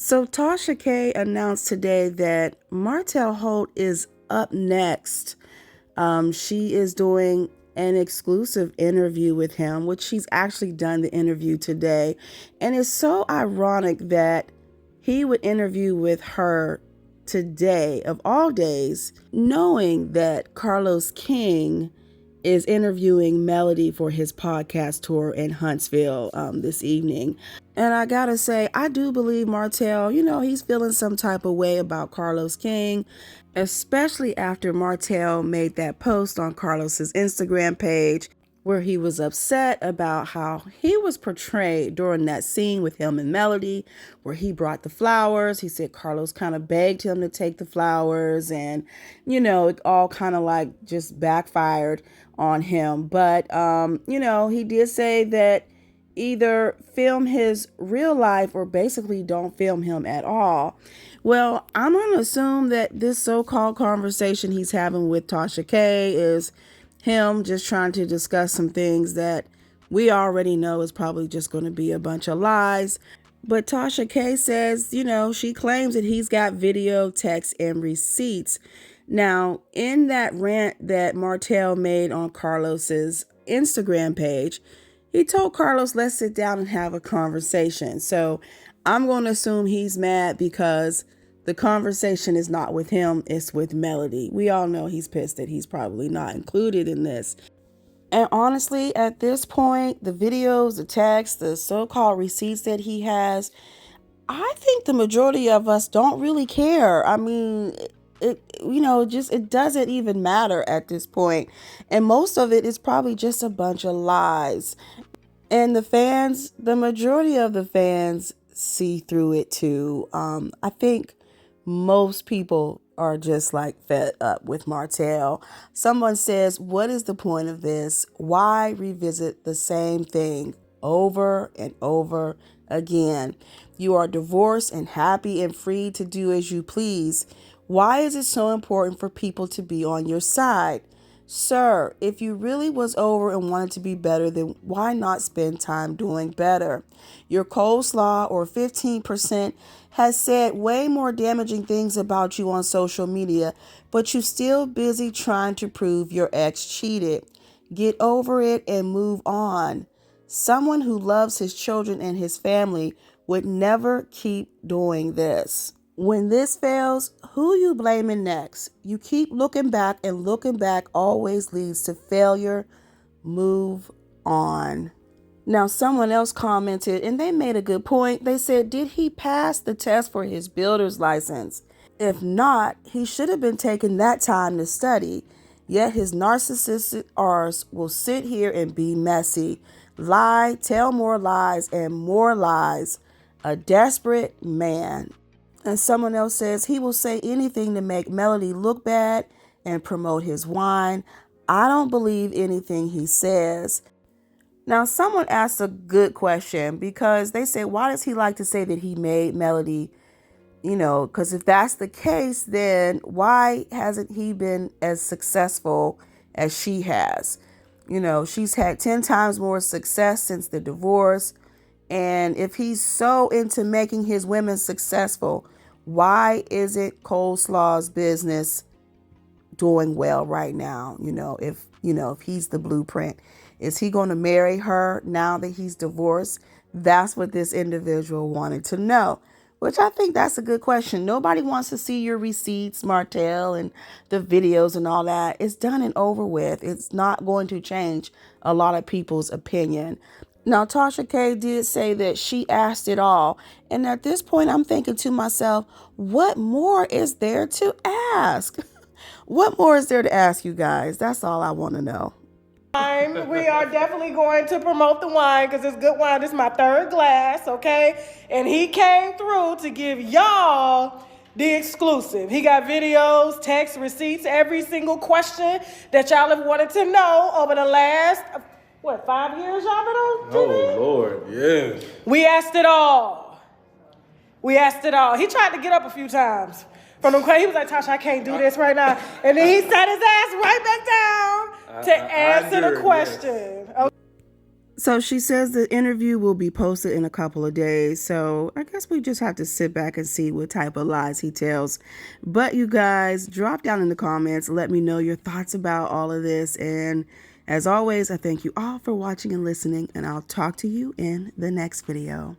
So Tasha K announced today that Martell Holt is up next. She is doing an exclusive interview with him, which she's actually done the interview today. And it's so ironic that he would interview with her today, of all days, knowing that Carlosking is interviewing Melody for his podcast tour in Huntsville this evening. And I gotta say, I do believe Martell, he's feeling some type of way about Carlosking, especially after Martell made that post on Carlos's Instagram page where he was upset about how he was portrayed during that scene with him and Melody, where he brought the flowers. He said Carlos kind of begged him to take the flowers, and, it all kind of like just backfired on him. But, he did say that either film his real life or basically don't film him at all. Well, I'm going to assume that this so-called conversation he's having with Tasha K is him just trying to discuss some things that we already know is probably just going to be a bunch of lies. But Tasha K says, she claims that he's got video, text, and receipts. Now, in that rant that Martell made on Carlos's Instagram page, he told Carlos, let's sit down and have a conversation. So I'm going to assume he's mad because the conversation is not with him, it's with Melody. We all know he's pissed that he's probably not included in this. And honestly, at this point, the videos, the texts, the so-called receipts that he has, I think the majority of us don't really care. I mean, it doesn't even matter at this point. And most of it is probably just a bunch of lies. And the majority of the fans see through it too. I think most people are just like fed up with Martell. Someone says, what is the point of this? Why revisit the same thing over and over again? You are divorced and happy and free to do as you please. Why is it so important for people to be on your side? Sir, if you really was over and wanted to be better, then why not spend time doing better? Your coleslaw or 15% has said way more damaging things about you on social media, but you're still busy trying to prove your ex cheated. Get over it and move on. Someone who loves his children and his family would never keep doing this. When this fails, who you blaming next? You keep looking back, and looking back always leads to failure. Move on. Now, someone else commented, and they made a good point. They said, did he pass the test for his builder's license? If not, he should have been taking that time to study. Yet his narcissistic arse will sit here and be messy. Lie, tell more lies, and more lies. A desperate man. And someone else says he will say anything to make Melody look bad and promote his wine. I don't believe anything he says. Now, someone asked a good question because they say, why does he like to say that he made Melody, because if that's the case, then why hasn't he been as successful as she has? She's had 10 times more success since the divorce. And if he's so into making his women successful, why isn't Coleslaw's business doing well right now? If he's the blueprint, is he going to marry her now that he's divorced? That's what this individual wanted to know, which I think that's a good question. Nobody wants to see your receipts, Martell, and the videos and all that. It's done and over with. It's not going to change a lot of people's opinion. Now, Tasha K did say that she asked it all. And at this point, I'm thinking to myself, what more is there to ask? What more is there to ask, you guys? That's all I want to know. We are definitely going to promote the wine because it's good wine. This is my third glass, okay? And he came through to give y'all the exclusive. He got videos, text, receipts, every single question that y'all have wanted to know over the last... 5 years y'all been on TV? Oh, Lord, yeah. We asked it all. He tried to get up a few times. From the he was like, Tasha, I can't do this right now. And then he sat his ass right back down to answer the question. Yes. So she says the interview will be posted in a couple of days. So I guess we just have to sit back and see what type of lies he tells. But you guys, drop down in the comments. Let me know your thoughts about all of this. And as always, I thank you all for watching and listening. And I'll talk to you in the next video.